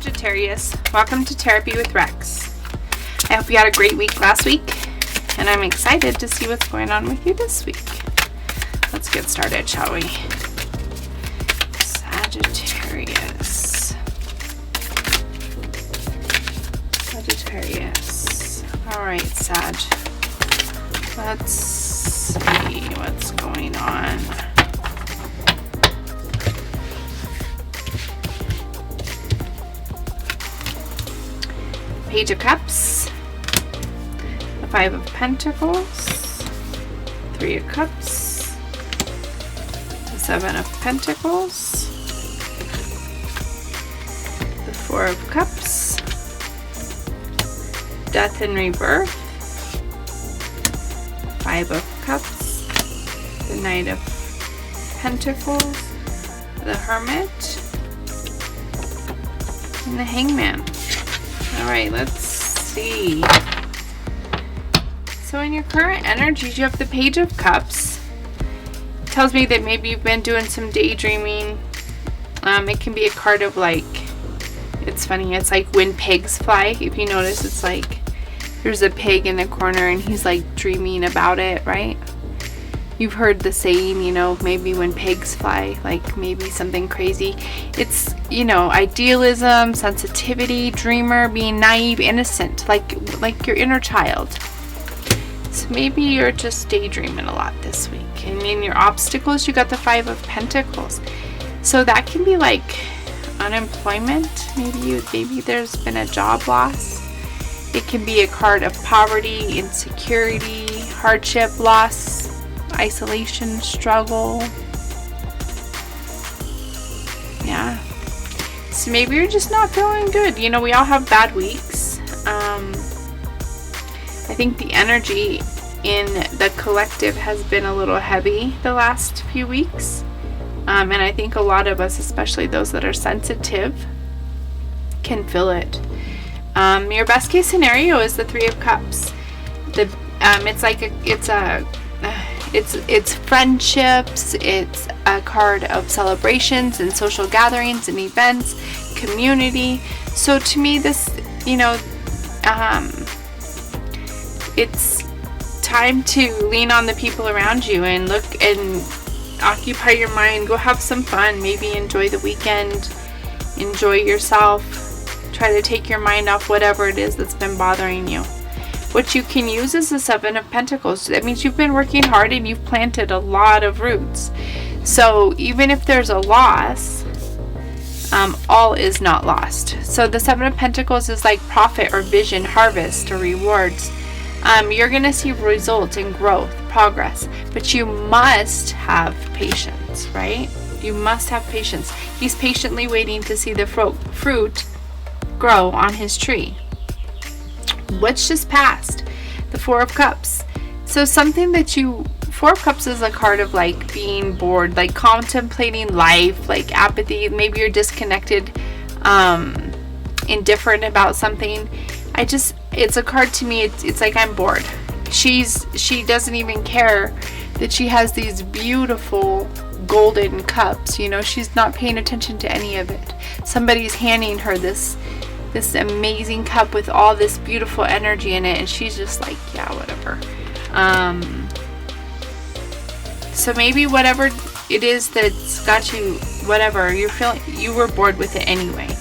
Sagittarius, welcome to Therapy with Rex. I hope you had a great week last week, and I'm excited to see what's going on with you this week. Let's get started, shall we? Sagittarius. Alright, Sag. Let's see what's going on. Page of Cups, the Five of Pentacles, Three of Cups, the Seven of Pentacles, the Four of Cups, Death and Rebirth, Five of Cups, the Knight of Pentacles, the Hermit, and the Hangman. Alright, let's see. So in your current energies, you have the Page of Cups. It tells me that maybe you've been doing some daydreaming. It can be a card of like, it's funny, it's like when pigs fly. If you notice, it's like there's a pig in the corner and he's like dreaming about it, right? You've heard the saying, you know, maybe when pigs fly, like maybe something crazy. It's, you know, idealism, sensitivity, dreamer, being naive, innocent, like your inner child. So maybe you're just daydreaming a lot this week. And in your obstacles, you got the Five of Pentacles. So that can be like unemployment. Maybe there's been a job loss. It can be a card of poverty, insecurity, hardship, loss, isolation, struggle. Yeah. So maybe you're just not feeling good. You know, we all have bad weeks. I think the energy in the collective has been a little heavy the last few weeks. And I think a lot of us, especially those that are sensitive, can feel it. Your best case scenario is the Three of Cups. It's friendships, it's a card of celebrations and social gatherings and events, community. So to me, this, you know, it's time to lean on the people around you and look and occupy your mind, go have some fun, maybe enjoy the weekend, enjoy yourself, try to take your mind off whatever it is that's been bothering you. What you can use is the Seven of Pentacles. That means you've been working hard and you've planted a lot of roots. So even if there's a loss, all is not lost. So the Seven of Pentacles is like profit or vision, harvest or rewards. You're going to see results in growth, progress, but you must have patience, right? You must have patience. He's patiently waiting to see the fruit grow on his tree. What's just passed? The Four of Cups. So something that Four of Cups is a card of like being bored, like contemplating life, like apathy. Maybe you're disconnected, indifferent about something. It's a card to me. It's like I'm bored. She doesn't even care that she has these beautiful golden cups. You know, she's not paying attention to any of it. Somebody's handing her this amazing cup with all this beautiful energy in it, and she's just like, yeah, whatever. So maybe whatever it is that's got you, whatever you're feeling, you were bored with it anyway.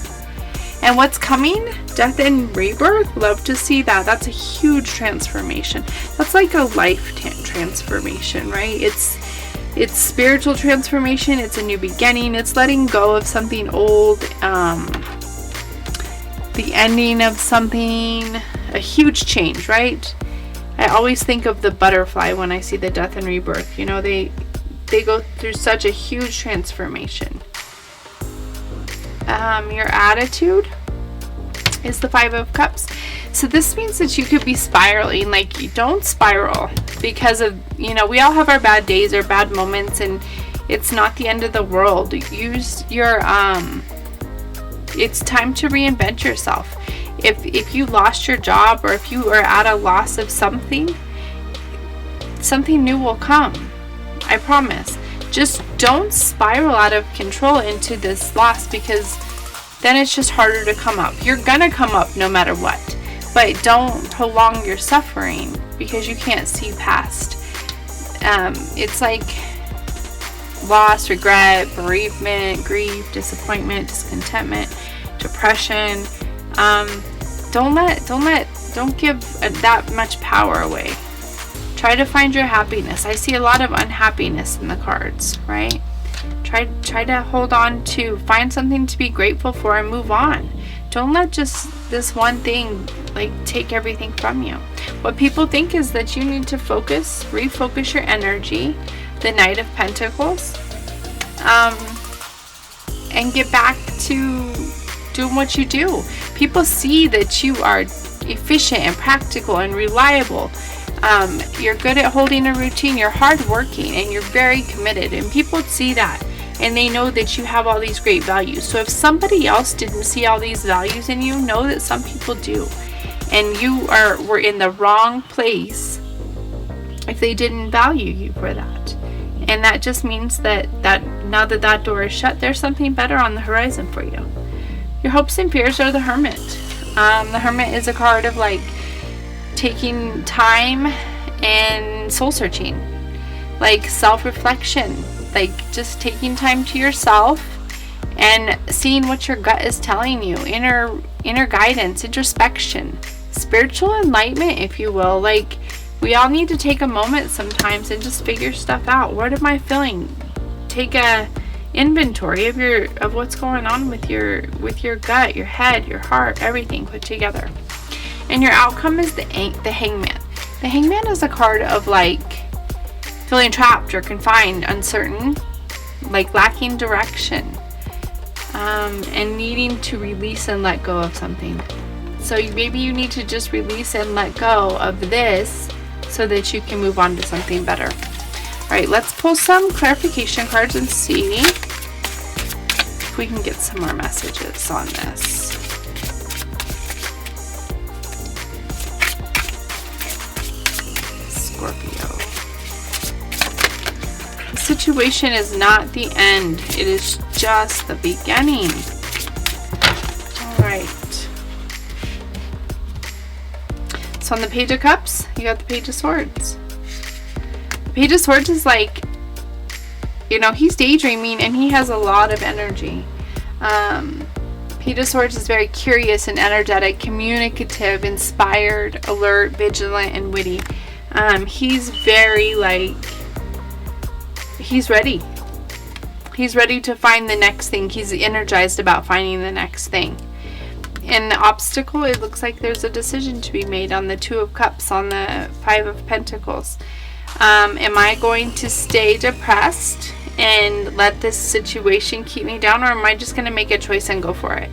And what's coming? Death and Rebirth. Love to see that. That's a huge transformation. That's like a life transformation, right? It's spiritual transformation. It's a new beginning. It's letting go of something old. The ending of something, a huge change, right? I always think of the butterfly when I see the Death and Rebirth. You know, they go through such a huge transformation. Your attitude is the Five of Cups. So this means that you could be spiraling. Like, you don't spiral because of, you know, we all have our bad days or bad moments, and it's not the end of the world. Use your it's time to reinvent yourself. If you lost your job, or if you are at a loss of something new will come. I promise. Just don't spiral out of control into this loss, because then it's just harder to come up. You're gonna come up no matter what, but don't prolong your suffering because you can't see past. It's like loss, regret, bereavement, grief, disappointment, discontentment, depression. Don't give that much power away. Try to find your happiness. I see a lot of unhappiness in the cards, right? Try to hold on to, find something to be grateful for and move on. Don't let just this one thing like take everything from you. What people think is that you need to refocus your energy, the Knight of Pentacles, and get back to doing what you do. People see that you are efficient and practical and reliable. You're good at holding a routine, you're hardworking, and you're very committed, and people see that and they know that you have all these great values. So if somebody else didn't see all these values in you, know that some people do, and you were in the wrong place if they didn't value you for that. And that just means that now that door is shut, there's something better on the horizon for you. Your hopes and fears are the Hermit. The Hermit is a card of like taking time and soul searching, like self-reflection, like just taking time to yourself and seeing what your gut is telling you, inner guidance, introspection, spiritual enlightenment, if you will. Like, we all need to take a moment sometimes and just figure stuff out. What am I feeling? Take a inventory of what's going on with your gut, your head, your heart, everything put together. And your outcome is the Hangman. The Hangman is a card of like feeling trapped or confined, uncertain, like lacking direction, and needing to release and let go of something. So maybe you need to just release and let go of this so that you can move on to something better. All right, let's pull some clarification cards and see if we can get some more messages on this. Scorpio. The situation is not the end. It is just the beginning. All right. So on the Page of Cups, you got the Page of Swords. The Page of Swords is like, he's daydreaming and he has a lot of energy. Page of Swords is very curious and energetic, communicative, inspired, alert, vigilant, and witty. He's very he's ready. He's ready to find the next thing. He's energized about finding the next thing. And the obstacle, it looks like there's a decision to be made on the Two of Cups, on the Five of Pentacles. Am I going to stay depressed and let this situation keep me down, or am I just going to make a choice and go for it?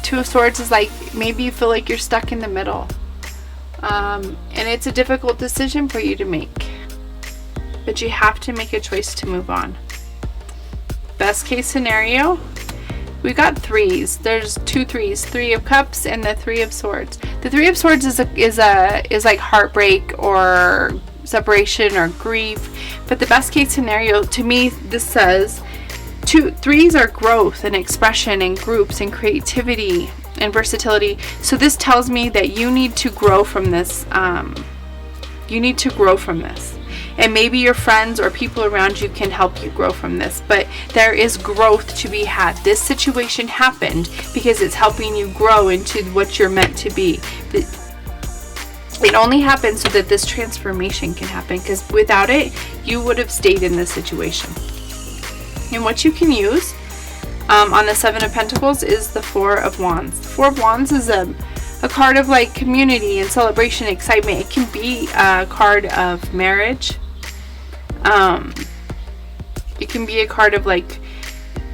Two of Swords is like, maybe you feel like you're stuck in the middle. And it's a difficult decision for you to make. But you have to make a choice to move on. Best case scenario, we got threes. There's two threes, Three of Cups and the Three of Swords. The Three of Swords is like heartbreak or separation or grief. But the best case scenario, to me, this says threes are growth and expression and groups and creativity and versatility. So this tells me that you need to grow from this. You need to grow from this. And maybe your friends or people around you can help you grow from this. But there is growth to be had. This situation happened because it's helping you grow into what you're meant to be. It only happens so that this transformation can happen. Because without it, you would have stayed in this situation. And what you can use on the Seven of Pentacles is the Four of Wands. The Four of Wands is a card of like community and celebration, excitement. It can be a card of marriage. It can be a card of like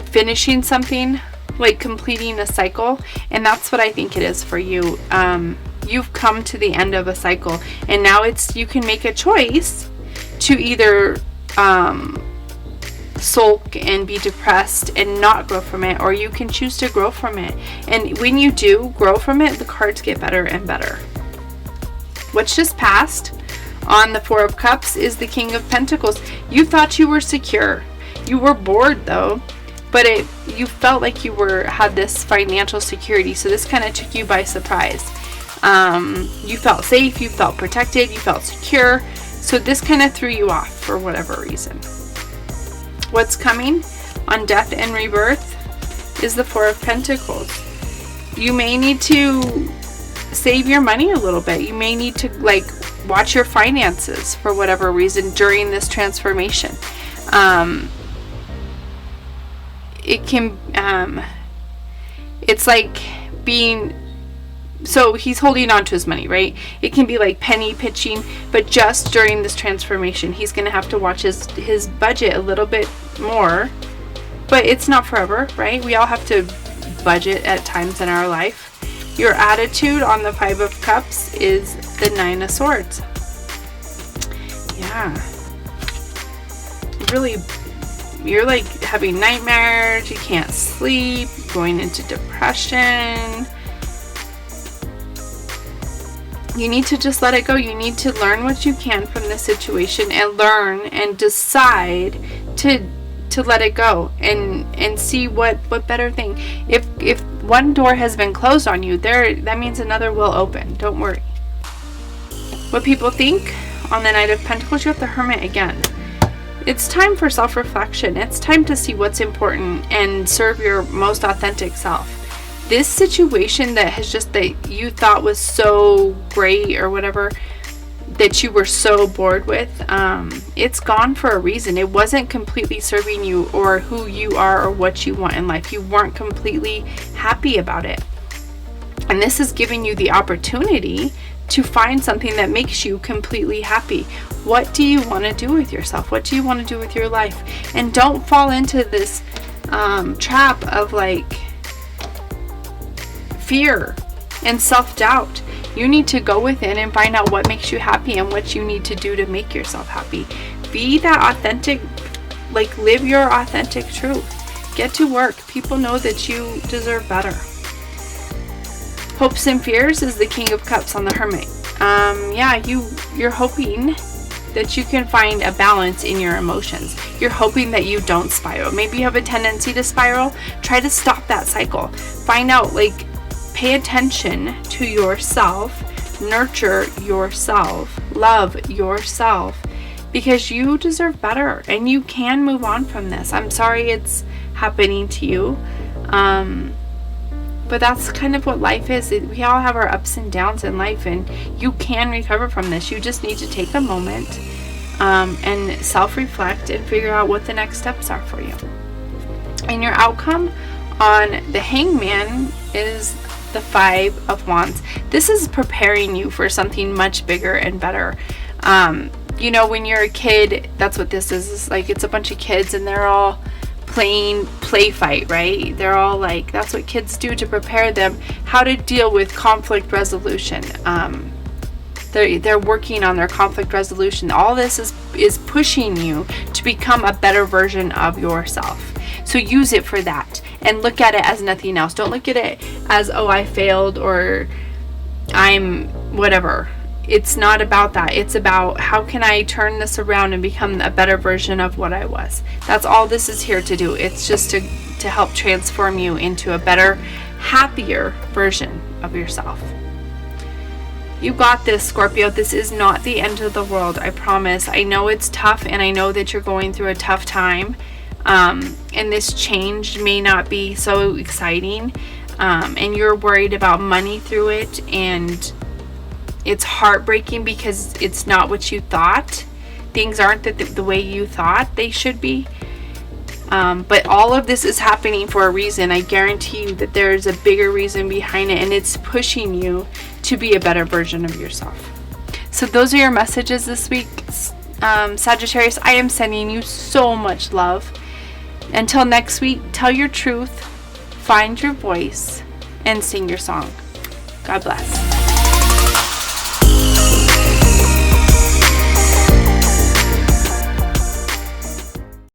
finishing something, like completing a cycle, and that's what I think it is for you. You've come to the end of a cycle, and now you can make a choice to either sulk and be depressed and not grow from it, or you can choose to grow from it. And when you do grow from it, the cards get better and better. What's just passed on the Four of Cups is the King of Pentacles. You thought you were secure. You were bored though, but you felt like you had this financial security. So this kind of took you by surprise. You felt safe, you felt protected, you felt secure. So this kind of threw you off for whatever reason. What's coming on Death and Rebirth is the Four of Pentacles. You may need to save your money a little bit. You may need to watch your finances for whatever reason during this transformation. It can, it's like being, so he's holding on to his money, right? It can be like penny pinching, but just during this transformation, he's going to have to watch his budget a little bit more, but it's not forever, right? We all have to budget at times in our life. Your attitude on the Five of Cups is the Nine of Swords. Yeah. Really, you're like having nightmares, you can't sleep, going into depression. You need to just let it go. You need to learn what you can from this situation and learn and decide to let it go and see what better thing. If one door has been closed on you, that means another will open. Don't worry. What people think on the Knight of Pentacles, you have the Hermit again. It's time for self-reflection. It's time to see what's important and serve your most authentic self. This situation that you thought was so great or whatever, that you were so bored with, it's gone for a reason. It wasn't completely serving you or who you are or what you want in life. You weren't completely happy about it. And this is giving you the opportunity to find something that makes you completely happy. What do you want to do with yourself? What do you want to do with your life? And don't fall into this trap of fear and self-doubt. You need to go within and find out what makes you happy and what you need to do to make yourself happy. Be that authentic, live your authentic truth. Get to work. People know that you deserve better. Hopes and fears is the King of Cups on the Hermit. You're hoping that you can find a balance in your emotions. You're hoping that you don't spiral. Maybe you have a tendency to spiral. Try to stop that cycle. Find out, pay attention to yourself, nurture yourself, love yourself, because you deserve better and you can move on from this. I'm sorry it's happening to you, but that's kind of what life is. We all have our ups and downs in life, and you can recover from this. You just need to take a moment and self-reflect and figure out what the next steps are for you. And your outcome on the Hangman is the Five of Wands. This is preparing you for something much bigger and better. When you're a kid, that's what this is. It's a bunch of kids and they're all playing play fight, right? They're all that's what kids do to prepare them how to deal with conflict resolution. They're working on their conflict resolution. All this is pushing you to become a better version of yourself. So use it for that and look at it as nothing else. Don't look at it as, oh, I failed or I'm whatever. It's not about that. It's about how can I turn this around and become a better version of what I was. That's all this is here to do. It's just to help transform you into a better, happier version of yourself. You got this, Scorpio. This is not the end of the world, I promise. I know it's tough and I know that you're going through a tough time. And this change may not be so exciting, and you're worried about money through it, and it's heartbreaking because it's not what you thought. Things aren't the way you thought they should be, but all of this is happening for a reason. I guarantee you that there's a bigger reason behind it, and it's pushing you to be a better version of yourself. So those are your messages this week, Sagittarius. I am sending you so much love. Until next week, tell your truth, find your voice, and sing your song. God bless.